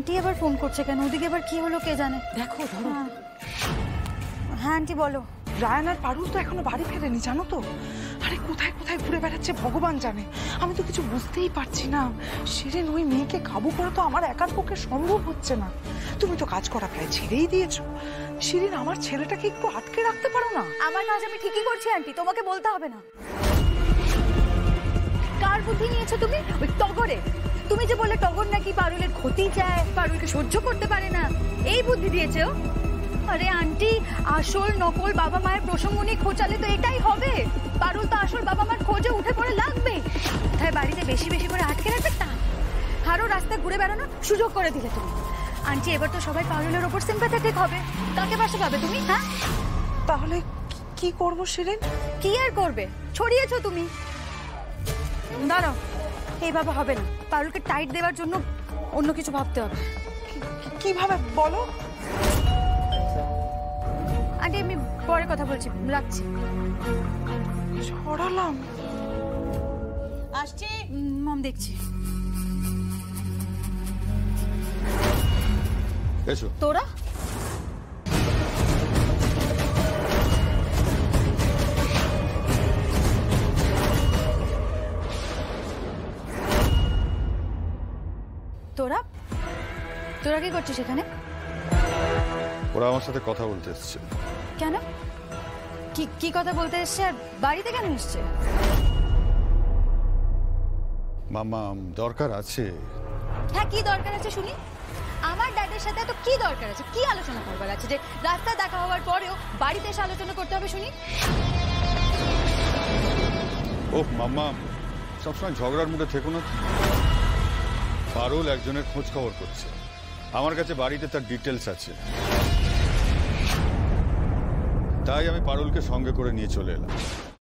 Aunty আবার phone করছে কেন? ওদিকে আবার কি হলো কে জানে। দেখো ধরো। হ্যাঁ আন্টি বলো। রায়ান আর পারুল তো এখনো বাড়ি ফেরেনি জানো তো। আরে কোথায় কোথায় ঘুরে বেড়াচ্ছে ভগবান জানে। আমি তো কিছু বুঝতেই পারছি না। শিরিন ওই মেয়েকে কাবু করা তো আমার একার পক্ষে সম্ভব হচ্ছে না। তুমি তো কাজ করা প্রায় ছেড়েই দিয়েছো। শিরিন আমার ছেলেটাকে একটু আটকে রাখতে পারো না? আমার কাজ আমি ঠিকই করছি আন্টি, তোমাকে বলতে হবে না। কার বুদ্ধি নিয়েছো তুমি? ওই টগরে। তুমি যে বললে টগর নাকি পারুলের ক্ষতি চায়, পারুলকে সহ্য করতে পারে না, এই বুদ্ধি দিয়েছো? আরে আন্টি, আসল নকল বাবা মায়ের প্রসঙ্গ নিয়ে খোঁচালে তো এটাই হবে। পারুল তো আসল বাবা মার খোঁজে উঠে পড়ে লাগবে। কোথায় বাড়িতে বেশি বেশি করে আটকে রাখবে তা, আরো রাস্তায় ঘুরে বেড়ানোর সুযোগ করে দিলে তুমি। আন্টি এবার তো সবাই পারুলের ওপর সিম্প্যাথেটিক হবে। কাকে পাশে পাবে তুমি? হ্যাঁ তাহলে কি করবো শিরিন? কি আর করবে, ছড়িয়েছো তুমি। দাঁড়াও, এইভাবে হবে না। পারুলকে টাইট দেওয়ার জন্য অন্য কিছু ভাবতে হবে। কিভাবে বলো? আন্টি আমি পরে কথা বলছি, রাখছি। ছড়ালাম। আসছি। মম দেখছি। এসো। তোরা তোরা তোরা কি করছিস এখানে? ওরা আমার সাথে কথা বলতে এসেছে। কেন? কি কি কথা বলতে এসছে আর বাড়িতে কেন এসছে? মামা দরকার আছে। হ্যাঁ কি দরকার আছে শুনি। আমার ড্যাডের সাথে তো কি দরকার আছে, কি আলোচনা করবার আছে যে রাস্তায় দেখা হওয়ার পরেও বাড়িতে এসে আলোচনা করতে হবে শুনি? ওহ মাম্মা, সবসময় ঝগড়ার মুখে থেকো না। পারুল একজনের খোঁজ খবর করছে, আমার কাছে বাড়িতে তার ডিটেলস আছে, তাই আমি পারুলকে সঙ্গে করে নিয়ে চলে এলাম।